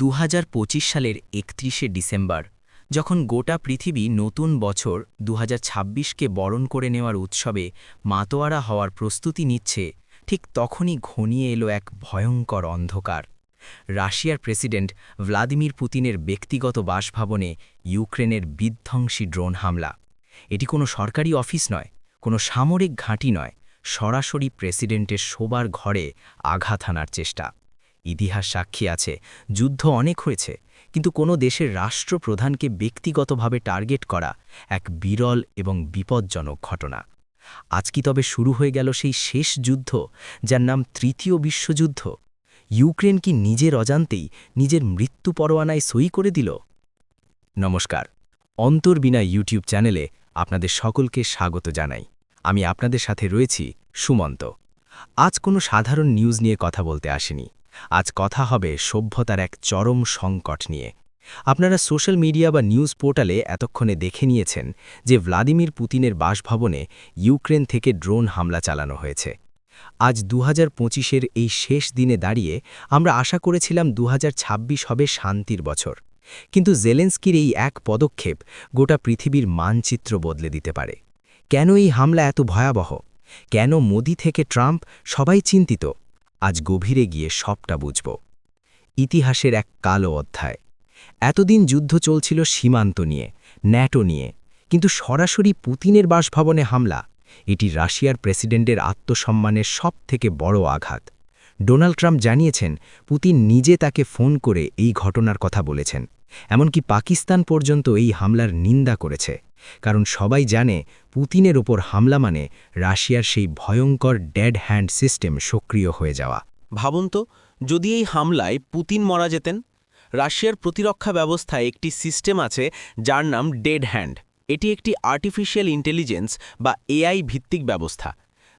2025 সালের 31শে ডিসেম্বর যখন গোটা পৃথিবী নতুন বছর 2026কে বরণ করে নেওয়ার উৎসবে মাতোয়ারা হওয়ার প্রস্তুতি নিচ্ছে, ঠিক তখনই ঘনিয়ে এলো এক ভয়ঙ্কর অন্ধকার। রাশিয়ার প্রেসিডেন্ট ভ্লাদিমির পুতিনের ব্যক্তিগত বাসভবনে ইউক্রেনের বিধ্বংসী ড্রোন হামলা। এটি কোনো সরকারি অফিস নয়, কোনো সামরিক ঘাঁটি নয়, সরাসরি প্রেসিডেন্টের শোবার ঘরে আঘাত হানার চেষ্টা। ইতিহাস সাক্ষী আছে, যুদ্ধ অনেক হয়েছে, কিন্তু কোনো দেশের রাষ্ট্রপ্রধানকে ব্যক্তিগতভাবে টার্গেট করা এক বিরল এবং বিপজ্জনক ঘটনা। আজ কি তবে শুরু হয়ে গেল সেই শেষ যুদ্ধ, যার নাম তৃতীয় বিশ্বযুদ্ধ? ইউক্রেন কি নিজের অজান্তেই নিজের মৃত্যু পরোয়ানায় সই করে দিল? নমস্কার, অন্তর্বিনা ইউটিউব চ্যানেলে আপনাদের সকলকে স্বাগত জানাই। আমি আপনাদের সাথে রয়েছি সুমন্ত। আজ কোনো সাধারণ নিউজ নিয়ে কথা বলতে আসিনি। আজ কথা হবে সভ্যতার এক চরম সংকট নিয়ে। আপনারা সোশ্যাল মিডিয়া বা নিউজ পোর্টালে এতক্ষণে দেখে নিয়েছেন যে ভ্লাদিমির পুতিনের বাসভবনে ইউক্রেন থেকে ড্রোন হামলা চালানো হয়েছে। আজ 2025-এর এই শেষ দিনে দাঁড়িয়ে আমরা আশা করেছিলাম 2026 হবে শান্তির বছর, কিন্তু জেলেন্সকির এই এক পদক্ষেপ গোটা পৃথিবীর মানচিত্র বদলে দিতে পারে। কেন এই হামলা এত ভয়াবহ? কেন মোদি থেকে ট্রাম্প সবাই চিন্তিত? আজ গভীরে গিয়ে সবটা বুঝব। ইতিহাসের এক কালো অধ্যায়। এতদিন যুদ্ধ চলছিল সীমান্ত নিয়ে, ন্যাটো নিয়ে, কিন্তু সরাসরি পুতিনের বাসভবনে হামলা, এটি রাশিয়ার প্রেসিডেন্টের আত্মসম্মানের সবথেকে বড় আঘাত। ডোনাল্ড ট্রাম্প জানিয়েছেন পুতিন নিজে তাকে ফোন করে এই ঘটনার কথা বলেছেন। এমনকি পাকিস্তান পর্যন্ত এই হামলার নিন্দা করেছে, কারণ সবাই জানে পুতিনের ওপর হামলা মানে রাশিয়ার সেই ভয়ঙ্কর ডেড হ্যান্ড সিস্টেম সক্রিয় হয়ে যাওয়া। ভাবুন তো, যদি এই হামলায় পুতিন মারা যেতেন। রাশিয়ার প্রতিরক্ষা ব্যবস্থায় একটি সিস্টেম আছে যার নাম ডেড হ্যান্ড। এটি একটি আর্টিফিশিয়াল ইন্টেলিজেন্স বা এআই ভিত্তিক ব্যবস্থা।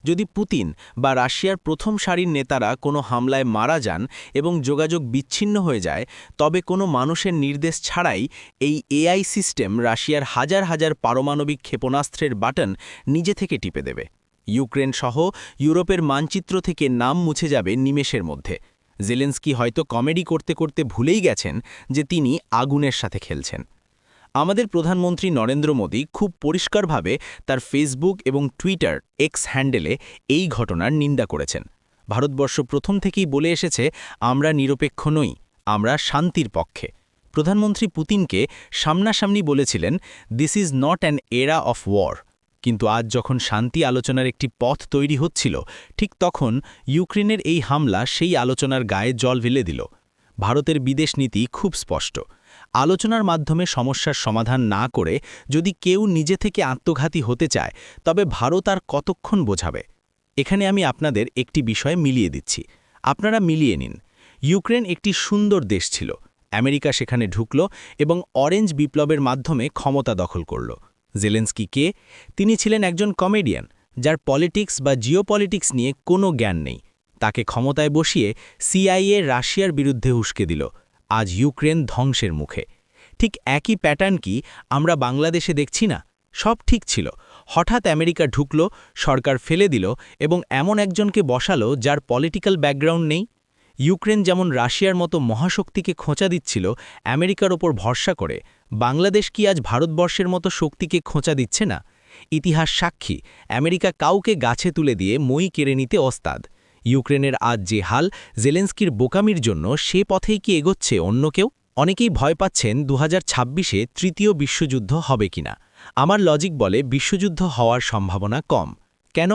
যদি পুতিন বা রাশিয়ার প্রথম সারির নেতারা কোনো হামলায় মারা যান এবং যোগাযোগ বিচ্ছিন্ন হয়ে যায়, তবে কোনো মানুষের নির্দেশ ছাড়াই এই এআই সিস্টেম রাশিয়ার হাজার হাজার পারমাণবিক ক্ষেপণাস্ত্রের বাটন নিজে থেকে টিপে দেবে। ইউক্রেন সহ ইউরোপের মানচিত্র থেকে নাম মুছে যাবে নিমেষের মধ্যে। জেলেন্সকি হয়তো কমেডি করতে করতে ভুলেই গেছেন যে তিনি আগুনের সাথে খেলছেন। আমাদের প্রধানমন্ত্রী নরেন্দ্র মোদী খুব পরিষ্কারভাবে তার ফেসবুক এবং টুইটার এক্স হ্যান্ডেলে এই ঘটনার নিন্দা করেছেন। ভারতবর্ষ প্রথম থেকেই বলে এসেছে, আমরা নিরপেক্ষ নই, আমরা শান্তির পক্ষে। প্রধানমন্ত্রী পুতিনকে সামনাসামনি বলেছিলেন, this is not an era of war. কিন্তু আজ যখন শান্তি আলোচনার একটি পথ তৈরি হচ্ছিল, ঠিক তখন ইউক্রেনের এই হামলা সেই আলোচনার গায়ে জল ফেলে দিল। ভারতের বিদেশ নীতি খুব স্পষ্ট। আলোচনার মাধ্যমে সমস্যার সমাধান না করে যদি কেউ নিজে থেকে আত্মঘাতী হতে চায়, তবে ভারত আর কতক্ষণ বোঝাবে? এখানে আমি আপনাদের একটি বিষয় মিলিয়ে দিচ্ছি, আপনারা মিলিয়ে নিন। ইউক্রেন একটি সুন্দর দেশ ছিল। আমেরিকা সেখানে ঢুকল এবং অরেঞ্জ বিপ্লবের মাধ্যমে ক্ষমতা দখল করল। জেলেন্সকি কে? তিনি ছিলেন একজন কমেডিয়ান, যার পলিটিক্স বা জিওপলিটিক্স নিয়ে কোনো জ্ঞান নেই। তাকে ক্ষমতায় বসিয়ে সিআইএ রাশিয়ার বিরুদ্ধে উস্কে দিল। আজ ইউক্রেন ধ্বংসের মুখে। ঠিক একই প্যাটার্ন কি আমরা বাংলাদেশে দেখছি না? সব ঠিক ছিল, হঠাৎ আমেরিকা ঢুকল, সরকার ফেলে দিল এবং এমন একজনকে বসালো যার পলিটিক্যাল ব্যাকগ্রাউন্ড নেই। ইউক্রেন যেমন রাশিয়ার মতো মহাশক্তিকে খোঁচা দিচ্ছিল আমেরিকার ওপর ভরসা করে, বাংলাদেশ কি আজ ভারতবর্ষের মতো শক্তিকে খোঁচা দিচ্ছে না? ইতিহাস সাক্ষী, আমেরিকা কাউকে গাছে তুলে দিয়ে মই কেড়ে নিতে ওস্তাদ। ইউক্রেনের আজ যে হাল, জেলেন্সকির বোকামির জন্য সে পথেই কি এগোচ্ছে অন্য কেউ? অনেকেই ভয় পাচ্ছেন 2026-এ তৃতীয় বিশ্বযুদ্ধ হবে কিনা। আমার লজিক বলে বিশ্বযুদ্ধ হওয়ার সম্ভাবনা কম। কেন?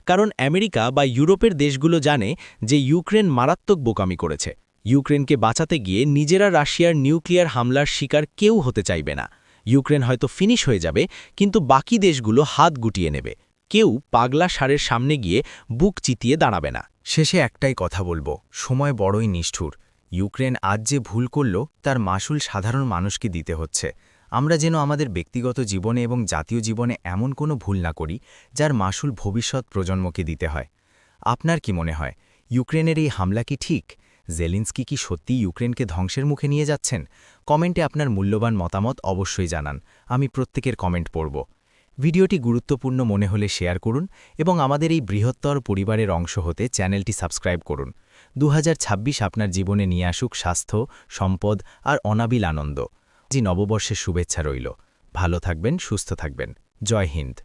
কারণ আমেরিকা বা ইউরোপের দেশগুলো জানে যে ইউক্রেন মারাত্মক বোকামি করেছে। ইউক্রেনকে বাঁচাতে গিয়ে নিজেরা রাশিয়ার নিউক্লিয়ার হামলার শিকার কেউ হতে চাইবে না। ইউক্রেন হয়তো ফিনিশ হয়ে যাবে, কিন্তু বাকি দেশগুলো হাত গুটিয়ে নেবে। কেউ পাগলা ষাঁড়ের সামনে গিয়ে বুক চিতিয়ে দাঁড়াবে না। শেষে একটাই কথা বলবো, সময় বড়ই নিষ্ঠুর। ইউক্রেন আজ যে ভুল করল তার মাসুল সাধারণ মানুষকে দিতে হচ্ছে। আমরা যেন আমাদের ব্যক্তিগত জীবনে এবং জাতীয় জীবনে এমন কোনো ভুল না করি যার মাসুল ভবিষ্যৎ প্রজন্মকে দিতে হয়। আপনার কি মনে হয়, ইউক্রেনের এই হামলা কি ঠিক? জেলেন্সকি কি সত্যিই ইউক্রেনকে ধ্বংসের মুখে নিয়ে যাচ্ছেন? কমেন্টে আপনার মূল্যবান মতামত অবশ্যই জানান, আমি প্রত্যেকের কমেন্ট পড়ব। ভিডিওটি গুরুত্বপূর্ণ মনে হলে শেয়ার করুন এবং আমাদের এই বৃহত্তর পরিবারের অংশ হতে চ্যানেলটি সাবস্ক্রাইব করুন। 2026 আপনার জীবনে নিয়ে আসুক স্বাস্থ্য, সম্পদ আর অনাবিল আনন্দ। জি নববর্ষের শুভেচ্ছা রইল। ভালো থাকবেন, সুস্থ থাকবেন। জয় হিন্দ।